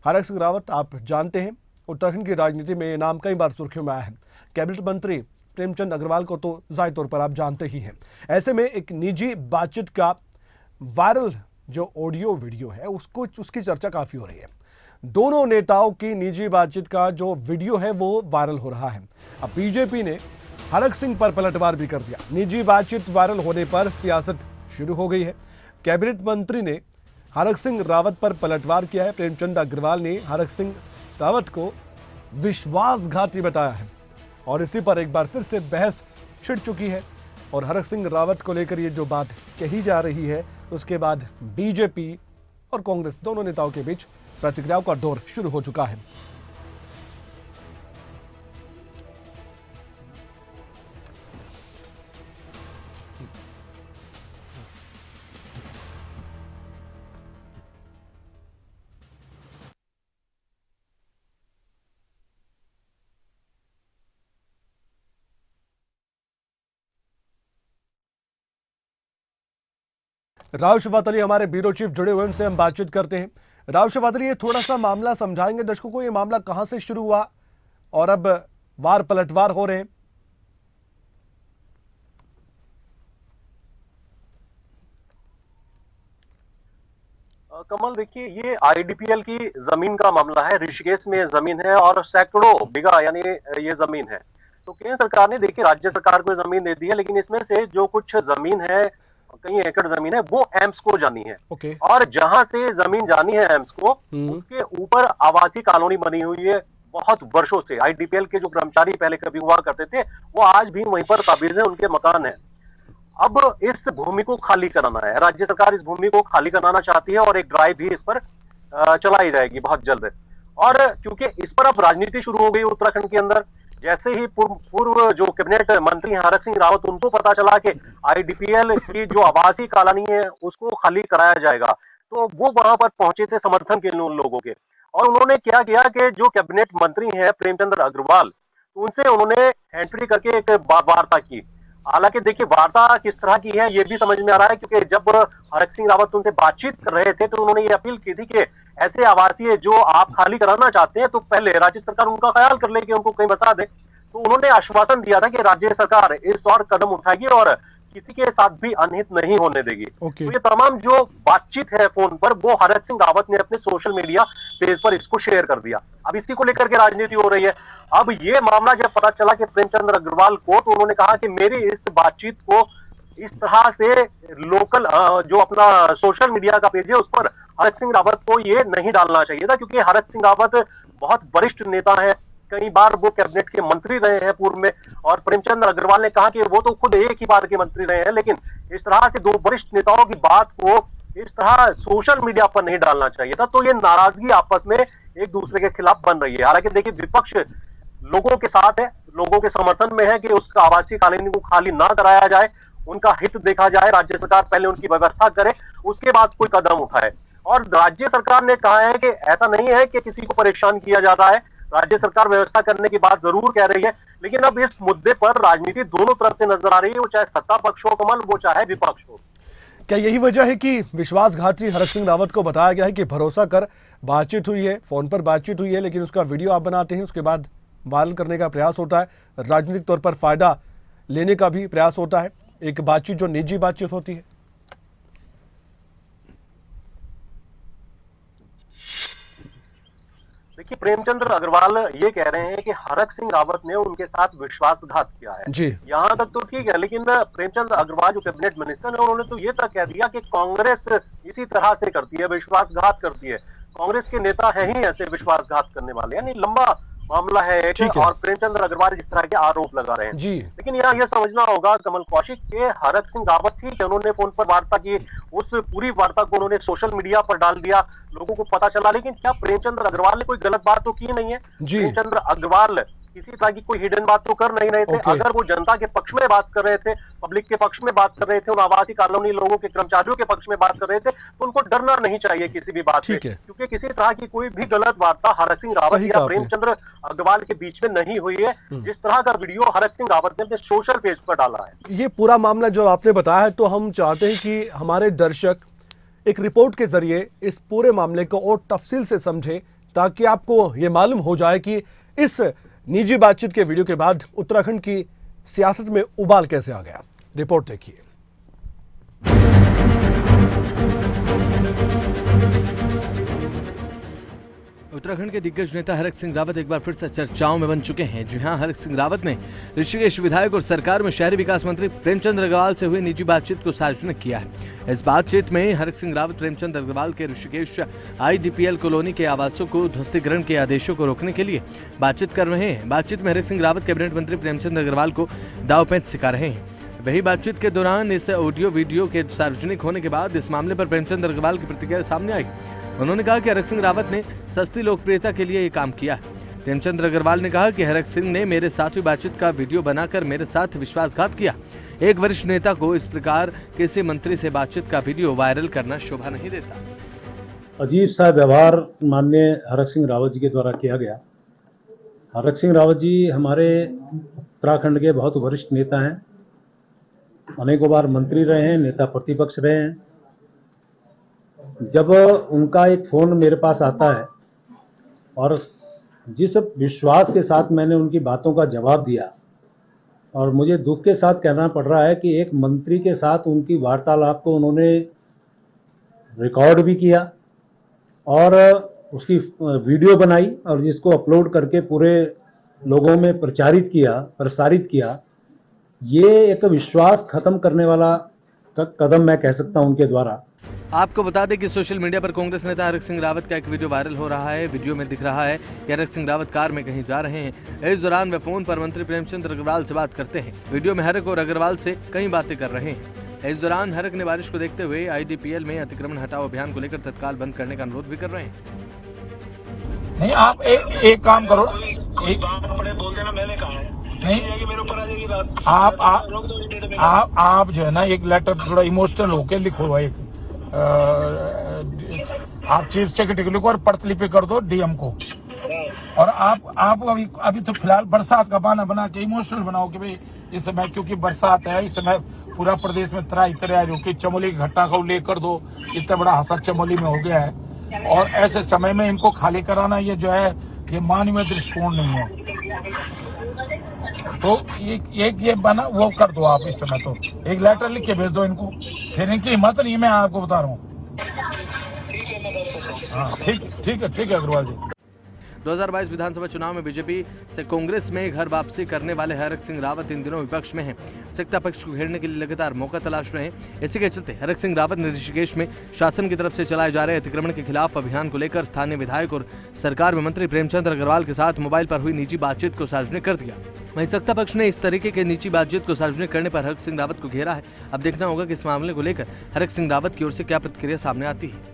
हरक सिंह रावत आप जानते हैं उत्तराखंड की राजनीति में ये नाम कई बार सुर्खियों में आया है। कैबिनेट मंत्री प्रेमचंद अग्रवाल को तो जाहिर तौर पर आप जानते ही हैं। ऐसे में एक निजी बातचीत का वायरल जो ऑडियो वीडियो है उसकी चर्चा काफी हो रही है। दोनों नेताओं की निजी बातचीत का जो वीडियो है वो वायरल हो रहा है। अब बीजेपी ने हरक सिंह पर पलटवार भी कर दिया। निजी बातचीत वायरल होने पर सियासत शुरू हो गई है। कैबिनेट मंत्री ने हरक सिंह रावत पर पलटवार किया है। प्रेमचंद अग्रवाल ने हरक सिंह रावत को विश्वासघाती बताया है और इसी पर एक बार फिर से बहस छिड़ चुकी है। और हरक सिंह रावत को लेकर ये जो बात कही जा रही है उसके बाद बीजेपी और कांग्रेस दोनों नेताओं के बीच प्रतिक्रियाओं का दौर शुरू हो चुका है। राव शफात अली हमारे ब्यूरो चीफ जुड़े हुए, उनसे हम बातचीत करते हैं। राव शफात अली, ये थोड़ा सा मामला समझाएंगे दर्शकों को, ये मामला कहां से शुरू हुआ और अब वार पलटवार हो रहे हैं? कमल, देखिए, ये आईडीपीएल की जमीन का मामला है। ऋषिकेश में जमीन है और सैकड़ों बीघा यानी ये जमीन है। तो केंद्र सरकार ने, देखिए, राज्य सरकार को जमीन दे दी है, लेकिन इसमें से जो कुछ जमीन है, कई एकड़ जमीन है, वो एम्स को जानी है। और जहां से जमीन जानी है एम्स को, उसके ऊपर आवासीय कॉलोनी बनी हुई है बहुत वर्षों से। आईडीपीएल के जो कर्मचारी पहले कभी हुआ करते थे, वो आज भी वहीं पर काबिज है, उनके मकान है। अब इस भूमि को खाली कराना है। राज्य सरकार इस भूमि को खाली कराना चाहती है और एक ड्राइव भी इस पर चलाई जाएगी बहुत जल्द। और क्योंकि इस पर अब राजनीति शुरू हो गई उत्तराखंड के अंदर, जैसे ही पूर्व जो कैबिनेट मंत्री हरक सिंह रावत, उनको पता चला कि आईडीपीएल की जो आवासीय कॉलोनी है उसको खाली कराया जाएगा, तो वो वहां पर पहुंचे थे समर्थन के लोगों के। और उन्होंने क्या किया कि जो कैबिनेट मंत्री है प्रेमचंद अग्रवाल, उनसे उन्होंने एंट्री करके एक वार्ता की। हालांकि देखिए, वार्ता किस तरह की है ये भी समझ में आ रहा है, क्योंकि जब हरक सिंह रावत उनसे बातचीत कर रहे थे तो उन्होंने ये अपील की थी कि ऐसे आवासीय जो आप खाली कराना चाहते हैं तो पहले राज्य सरकार उनका ख्याल कर ले कि उनको कहीं बसा दे। तो उन्होंने आश्वासन दिया था कि राज्य सरकार इस और कदम उठाएगी और किसी के साथ भी अनहित नहीं होने देगी। तो ये तमाम जो बातचीत है फोन पर, वो हरक सिंह रावत ने अपने सोशल मीडिया पेज पर इसको शेयर कर दिया। अब इसी को लेकर के राजनीति हो रही है। अब ये मामला जब पता चला कि प्रेमचंद अग्रवाल को, तो उन्होंने कहा कि मेरी इस बातचीत को इस तरह से लोकल जो अपना सोशल मीडिया का पेज है उस पर हरक सिंह रावत को ये नहीं डालना चाहिए था, क्योंकि हरक सिंह रावत बहुत वरिष्ठ नेता है। कई बार वो कैबिनेट के मंत्री रहे हैं पूर्व में। और प्रेमचंद अग्रवाल ने कहा कि वो तो खुद एक ही बार के मंत्री रहे हैं, लेकिन इस तरह से दो वरिष्ठ नेताओं की बात को इस तरह सोशल मीडिया पर नहीं डालना चाहिए था। तो ये नाराजगी आपस में एक दूसरे के खिलाफ बन रही है। हालांकि देखिए, विपक्ष लोगों के साथ है, लोगों के समर्थन में है कि उस आवासीय कॉलोनी को खाली ना कराया जाए, उनका हित देखा जाए, राज्य सरकार पहले उनकी व्यवस्था करे, उसके बाद कोई कदम उठाए। और राज्य सरकार ने कहा है कि ऐसा नहीं है कि किसी को परेशान किया जाता है, राज्य सरकार व्यवस्था करने की बात जरूर कह रही है। लेकिन अब इस मुद्दे पर राजनीति दोनों तरफ से नजर आ रही है, वो चाहे सत्ता पक्ष हो कमल, वो चाहे विपक्ष हो। क्या यही वजह है कि विश्वासघाती हरक सिंह रावत को बताया गया है कि भरोसा कर बातचीत हुई है, फोन पर बातचीत हुई है, लेकिन उसका वीडियो आप बनाते हैं, उसके बाद वायरल करने का प्रयास होता है, राजनीतिक तौर पर फायदा लेने का भी प्रयास होता है, एक बातचीत जो निजी बातचीत होती है? देखिए, प्रेमचंद अग्रवाल ये कह रहे हैं कि हरक सिंह रावत ने उनके साथ विश्वासघात किया है जी। यहाँ तक तो ठीक है, लेकिन प्रेमचंद अग्रवाल जो कैबिनेट मिनिस्टर है, उन्होंने तो ये तक कह दिया कि कांग्रेस इसी तरह से करती है, विश्वासघात करती है। कांग्रेस के नेता है ही ऐसे विश्वासघात करने वाले, यानी लंबा मामला है एक। और प्रेमचंद अग्रवाल जिस तरह के आरोप लगा रहे हैं जी। लेकिन यहाँ यह समझना होगा कमल कौशिक के हरक सिंह रावत ठीक है, उन्होंने फोन पर वार्ता की, उस पूरी वार्ता को उन्होंने सोशल मीडिया पर डाल दिया, लोगों को पता चला। लेकिन क्या प्रेमचंद अग्रवाल ने कोई गलत बात तो की नहीं है? प्रेमचंद अग्रवाल किसी तरह की कोई हिडन बात तो कर नहीं रहे थे। अगर वो जनता के पक्ष में बात कर रहे थे, पब्लिक के पक्ष में बात कर रहे थे, उन आवासीय कॉलोनी लोगों के कर्मचारियों के पक्ष में बात कर रहे थे, तो उनको डरना नहीं चाहिए किसी भी बात से, क्योंकि किसी तरह की कोई भी गलत वार्ता हरक सिंह रावत या प्रेमचंद अग्रवाल के बीच में नहीं हुई है, जिस तरह का वीडियो हरक सिंह रावत ने अपने सोशल पेज पर डाला है। ये पूरा मामला जो आपने बताया है, तो हम चाहते हैं कि हमारे दर्शक एक रिपोर्ट के जरिए इस पूरे मामले को और तफसील से समझे, ताकि आपको ये मालूम हो जाए कि इस निजी बातचीत के वीडियो के बाद उत्तराखंड की सियासत में उबाल कैसे आ गया। रिपोर्ट देखिए। उत्तराखंड के दिग्गज नेता हरक सिंह रावत एक बार फिर से चर्चाओं में बन चुके हैं। जी हां, हरक सिंह रावत ने ऋषिकेश विधायक और सरकार में शहरी विकास मंत्री प्रेमचंद अग्रवाल से हुई निजी बातचीत को सार्वजनिक किया है। इस बातचीत में हरक सिंह रावत प्रेमचंद अग्रवाल के ऋषिकेश IDPL कॉलोनी के आवासों को ध्वस्तीकरण के आदेशों को रोकने के लिए बातचीत कर रहे हैं। बातचीत में हरक सिंह रावत कैबिनेट मंत्री प्रेमचंद अग्रवाल को दांवपेच सिखा रहे हैं। वही बातचीत के दौरान इस ऑडियो वीडियो के सार्वजनिक होने के बाद इस मामले पर प्रेमचंद अग्रवाल की प्रतिक्रिया सामने आई। उन्होंने कहा कि हरक सिंह रावत ने सस्ती लोकप्रियता के लिए ये काम किया है। प्रेमचंद अग्रवाल ने कहा कि हरक सिंह ने मेरे साथ हुई बातचीत का वीडियो बनाकर मेरे साथ विश्वासघात किया। एक वरिष्ठ नेता को इस प्रकार किसी मंत्री से बातचीत का वीडियो वायरल करना शोभा नहीं देता। अजीब सा व्यवहार माननीय हरक सिंह रावत जी के द्वारा किया गया। हरक सिंह रावत जी हमारे उत्तराखंड के बहुत वरिष्ठ नेता हैं, अनेकों बार मंत्री रहे हैं, नेता प्रतिपक्ष रहे हैं। जब उनका एक फ़ोन मेरे पास आता है और जिस विश्वास के साथ मैंने उनकी बातों का जवाब दिया, और मुझे दुख के साथ कहना पड़ रहा है कि एक मंत्री के साथ उनकी वार्तालाप को उन्होंने रिकॉर्ड भी किया और उसकी वीडियो बनाई और जिसको अपलोड करके पूरे लोगों में प्रसारित किया। ये एक विश्वास खत्म करने वाला कदम मैं कह सकता हूं उनके द्वारा। आपको बता दें कि सोशल मीडिया पर कांग्रेस नेता हरक सिंह रावत का एक वीडियो वायरल हो रहा है। वीडियो में दिख रहा है कि हरक सिंह रावत कार में कहीं जा रहे हैं। इस दौरान वे फोन पर मंत्री प्रेमचंद अग्रवाल से बात करते हैं। वीडियो में हरक और अग्रवाल से कई बातें कर रहे हैं। इस दौरान हरक ने बारिश को देखते हुए IDPL में अतिक्रमण हटाओ अभियान को लेकर तत्काल बंद करने का अनुरोध भी कर रहे हैं। नहीं, आप एक काम करो, एक बड़े बोलते ना, मैंने कहा है नहीं, मेरे ऊपर आ जाएगी बात। आप जो है ना एक लेटर थोड़ा इमोशनल होके लिखो, एक आप चीफ सेक्रेटरी को लिखो और प्रतिलिपि कर दो DM को। और आप अभी तो फिलहाल बरसात का बहाना बना के इमोशनल बनाओ कि भाई इस समय क्योंकि बरसात है, इस समय पूरा प्रदेश में त्राही हो कि चमोली की घटना का उल्लेख कर दो, इतना बड़ा हादसा चमोली में हो गया है। और ऐसे समय में इनको खाली कराना ये जो है ये मानवीय दृष्टिकोण नहीं है। तो एक ये बना वो कर दो आप। इस समय तो एक लेटर लिख के भेज दो इनको, फिर इनकी हिम्मत नहीं है, मैं आपको बता रहा हूँ। हाँ ठीक है अग्रवाल जी। 2022 विधानसभा चुनाव में बीजेपी से कांग्रेस में घर वापसी करने वाले हरक सिंह रावत इन दिनों विपक्ष में हैं। सत्ता पक्ष को घेरने के लिए लगातार मौका तलाश रहे हैं। इसी के चलते हरक सिंह रावत ने ऋषिकेश में शासन की तरफ से चलाए जा रहे अतिक्रमण के खिलाफ अभियान को लेकर स्थानीय विधायक और सरकार में मंत्री प्रेमचंद अग्रवाल के साथ मोबाइल पर हुई निजी बातचीत को सार्वजनिक कर दिया। वहीं सत्ता पक्ष ने इस तरीके के निजी बातचीत को सार्वजनिक करने पर हरक सिंह रावत को घेरा है। अब देखना होगा कि इस मामले को लेकर हरक सिंह रावत की ओर से क्या प्रतिक्रिया सामने आती है।